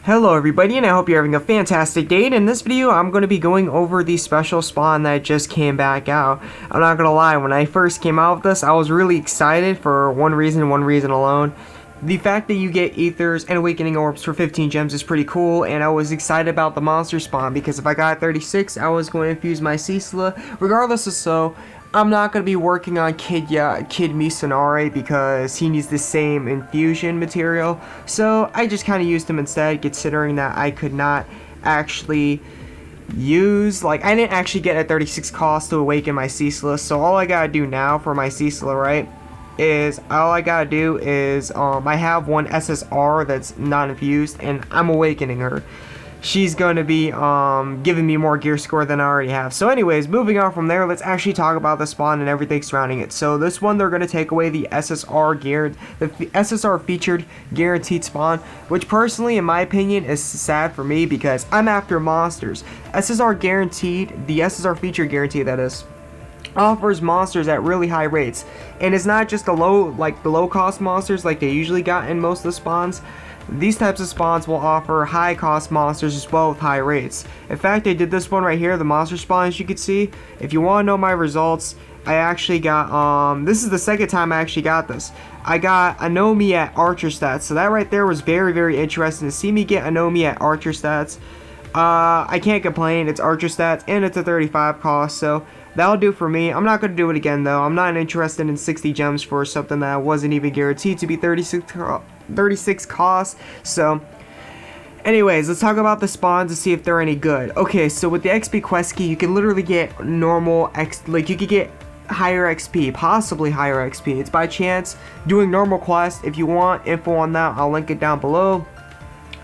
Hello everybody, and I hope you're having a fantastic day. And in this video, I'm going to be going over the special spawn that just came back out. I'm not going to lie, when I first came out with this, I was really excited for one reason alone. The fact that you get Ethers and Awakening Orbs for 15 gems is pretty cool, and I was excited about the monster spawn, because if I got 36, I was going to infuse my Cecila. Regardless of so, I'm not going to be working on Kid Misanare because he needs the same infusion material, so I just kind of used him instead, considering that I could not actually use, I didn't actually get a 36 cost to awaken my Cecila, so all I gotta do now for my Cecila, right, is I have one SSR that's not infused, and I'm awakening her. She's going to be giving me more gear score than I already have. So anyways, moving on from there, let's actually talk about the spawn and everything surrounding it. So this one, they're going to take away the SSR featured guaranteed spawn, which personally, in my opinion, is sad for me because I'm after monsters. SSR guaranteed, the SSR featured guaranteed, that is, offers monsters at really high rates, and it's not just the low cost monsters like they usually got in most of the spawns. These types of spawns will offer high cost monsters as well with high rates. In fact, I did this one right here, the monster spawn, as you can see. If you want to know my results, I actually got, this is the second time I actually got this. I got Anomi at Archer stats, so that right there was very, very interesting to see me get Anomi at Archer stats. I can't complain, it's Archer stats, and it's a 35 cost, so that'll do for me. I'm not going to do it again though. I'm not interested in 60 gems for something that wasn't even guaranteed to be 36 costs. So anyways, let's talk about the spawns to see if they're any good. Okay, so with the XP quest key, you can literally get normal you could get higher XP, possibly higher XP. It's by chance doing normal quests. If you want info on that, I'll link it down below.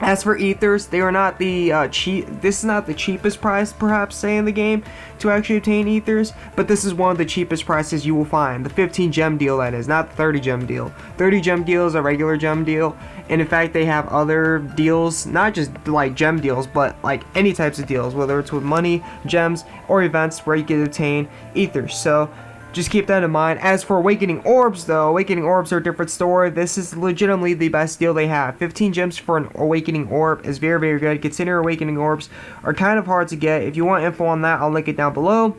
As for Ethers, they are not the this is not the cheapest price, perhaps, say, in the game to actually obtain Ethers, but this is one of the cheapest prices you will find. The 15 gem deal, that is, not the 30 gem deal. 30 gem deal is a regular gem deal, and in fact, they have other deals, not just like gem deals, but like any types of deals, whether it's with money, gems, or events where you can obtain Ethers. So just keep that in mind. As for Awakening Orbs, though, Awakening Orbs are a different story. This is legitimately the best deal they have. 15 gems for an Awakening Orb is very, very good. Consider Awakening Orbs are kind of hard to get. If you want info on that, I'll link it down below.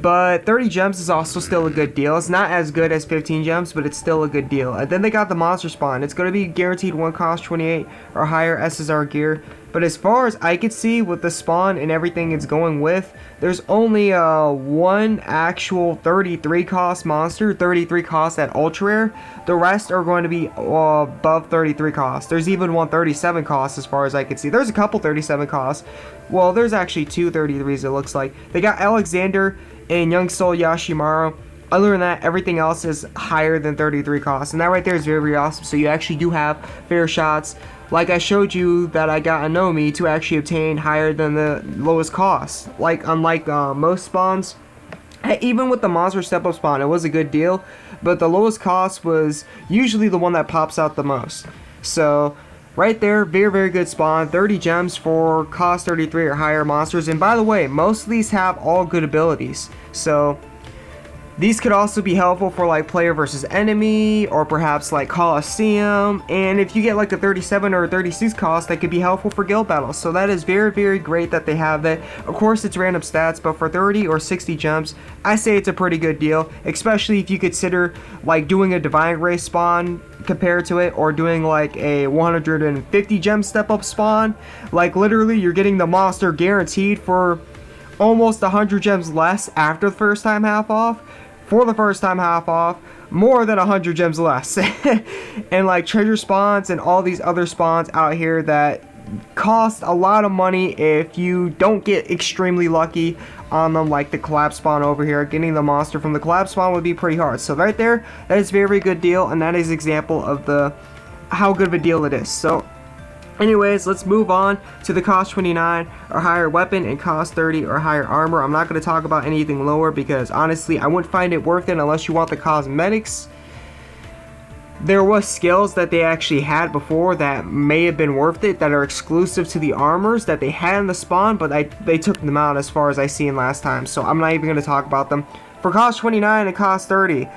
But 30 gems is also still a good deal. It's not as good as 15 gems, but it's still a good deal. And then they got the monster spawn. It's going to be guaranteed 1 cost 28 or higher SSR gear. But as far as I could see with the spawn and everything it's going with, there's only one actual 33 cost monster, 33 cost at ultra rare. The rest are going to be above 33 cost. There's even one 37 cost as far as I could see. There's a couple 37 costs. Well, there's actually two 33s, it looks like. They got Alexander and Young Soul Yashimaru. Other than that, everything else is higher than 33 costs, and that right there is very, very awesome. So you actually do have fair shots. Like I showed you that I got Anomi to actually obtain higher than the lowest cost. Unlike most spawns, even with the monster step up spawn, it was a good deal, but the lowest cost was usually the one that pops out the most. So right there, very, very good spawn. 30 gems for cost 33 or higher monsters. And by the way, most of these have all good abilities. So these could also be helpful for like player versus enemy, or perhaps like Coliseum. And if you get like a 37 or a 36 cost, that could be helpful for guild battles. So that is very, very great that they have that. Of course, it's random stats, but for 30 or 60 gems, I say it's a pretty good deal, especially if you consider like doing a Divine Race spawn compared to it, or doing like a 150 gem step up spawn. Like literally, you're getting the monster guaranteed for almost 100 gems less after the first time half off. For the first time half off, more than 100 gems less. And like treasure spawns and all these other spawns out here that cost a lot of money if you don't get extremely lucky on them, like the collab spawn over here. Getting the monster from the collab spawn would be pretty hard. So right there, that is a very, very good deal, and that is an example of how good of a deal it is. So anyways, let's move on to the cost 29 or higher weapon and cost 30 or higher armor. I'm not going to talk about anything lower because honestly, I wouldn't find it worth it unless you want the cosmetics. There was skills that they actually had before that may have been worth it, that are exclusive to the armors that they had in the spawn, but they took them out as far as I seen last time, so I'm not even going to talk about them. For cost 29 and cost 30,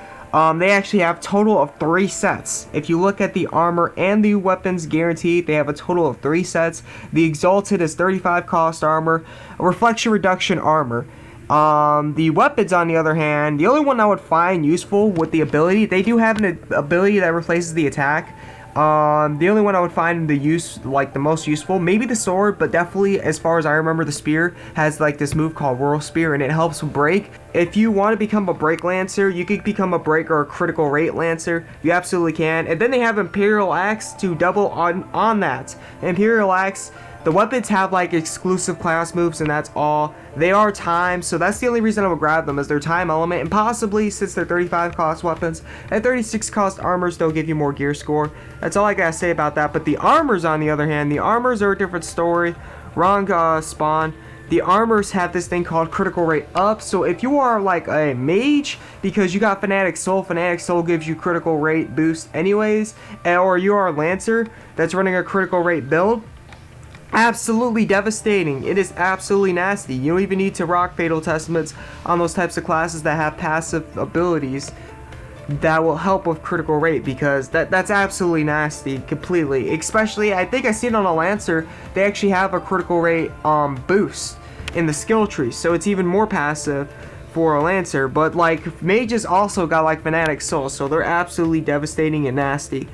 They actually have total of 3 sets. If you look at the armor and the weapons guaranteed, they have a total of 3 sets. The Exalted is 35 cost armor, reflection reduction armor. The weapons, on the other hand, the only one I would find useful with the ability, they do have an ability that replaces the attack. The only one I would find the most useful, maybe the sword, but definitely, as far as I remember, the spear has like this move called Whirl Spear, and it helps break. If you want to become a break lancer, you could become a break or a critical rate lancer. You absolutely can. And then they have Imperial Axe to double on that. Imperial Axe, the weapons have like exclusive class moves, and that's all. They are timed, so that's the only reason I would grab them, is their time element, and possibly, since they're 35 cost weapons and 36 cost armors, they'll give you more gear score. That's all I gotta say about that. But the armors, on the other hand, the armors are a different story. Wrong spawn. The armors have this thing called critical rate up, so if you are like a mage, because you got Fanatic Soul gives you critical rate boost anyways, or you are a lancer that's running a critical rate build, absolutely devastating. It is absolutely nasty. You don't even need to rock Fatal Testaments on those types of classes that have passive abilities that will help with critical rate, because that's absolutely nasty completely. Especially, I think I seen on a Lancer, they actually have a critical rate boost in the skill tree, so it's even more passive for a Lancer. But like, mages also got like Fanatic Soul, so they're absolutely devastating and nasty.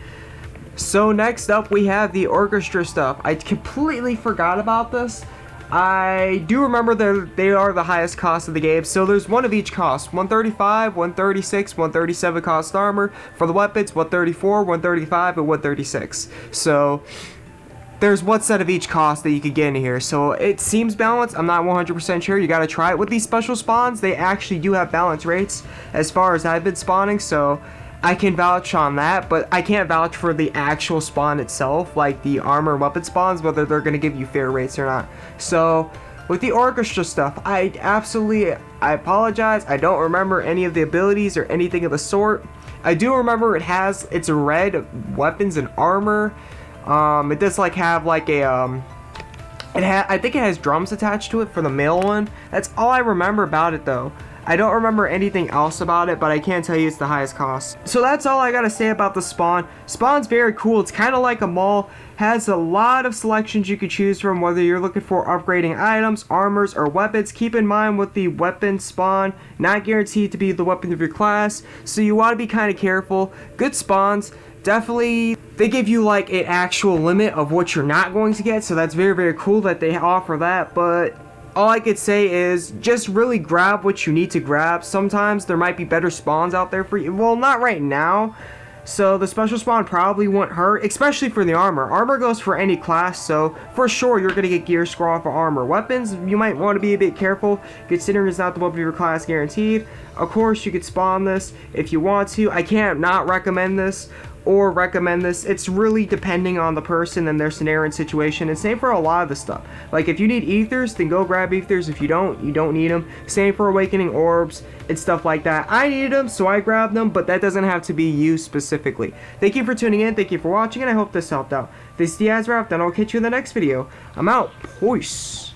So next up, we have the orchestra stuff. I completely forgot about this. I do remember that they are the highest cost of the game, so there's one of each cost. 135, 136, 137 cost armor. For the weapons, 134, 135, and 136. So there's one set of each cost that you could get in here, so it seems balanced. I'm not 100% sure. You gotta try it. With these special spawns, they actually do have balance rates as far as I've been spawning, so I can vouch on that, but I can't vouch for the actual spawn itself, like the armor and weapon spawns, whether they're going to give you fair rates or not. So, with the orchestra stuff, I apologize, I don't remember any of the abilities or anything of the sort. I do remember it's red weapons and armor. It does like have like a, I think it has drums attached to it for the male one. That's all I remember about it though. I don't remember anything else about it, but I can tell you it's the highest cost. So that's all I gotta say about the spawn. Spawn's very cool. It's kind of like a mall. Has a lot of selections you can choose from, whether you're looking for upgrading items, armors, or weapons. Keep in mind with the weapon spawn, not guaranteed to be the weapon of your class, so you want to be kind of careful. Good spawns. Definitely, they give you like an actual limit of what you're not going to get, so that's very, very cool that they offer that, but all I could say is just really grab what you need to grab. Sometimes there might be better spawns out there for you. Well, not right now. So the special spawn probably won't hurt, especially for the armor. Armor goes for any class, so for sure you're going to get gear score off of armor. Weapons, you might want to be a bit careful, considering it's not the weapon of your class guaranteed. Of course, you could spawn this if you want to. I can't not recommend this or recommend this. It's really depending on the person and their scenario and situation, and same for a lot of the stuff. Like if you need ethers, then go grab ethers. If you don't need them. Same for awakening orbs and stuff like that. I needed them, so I grabbed them, but that doesn't have to be you specifically. Thank you for tuning in, thank you for watching, and I hope this helped out. This is the AzureWrath, and I'll catch you in the next video. I'm out. Peace.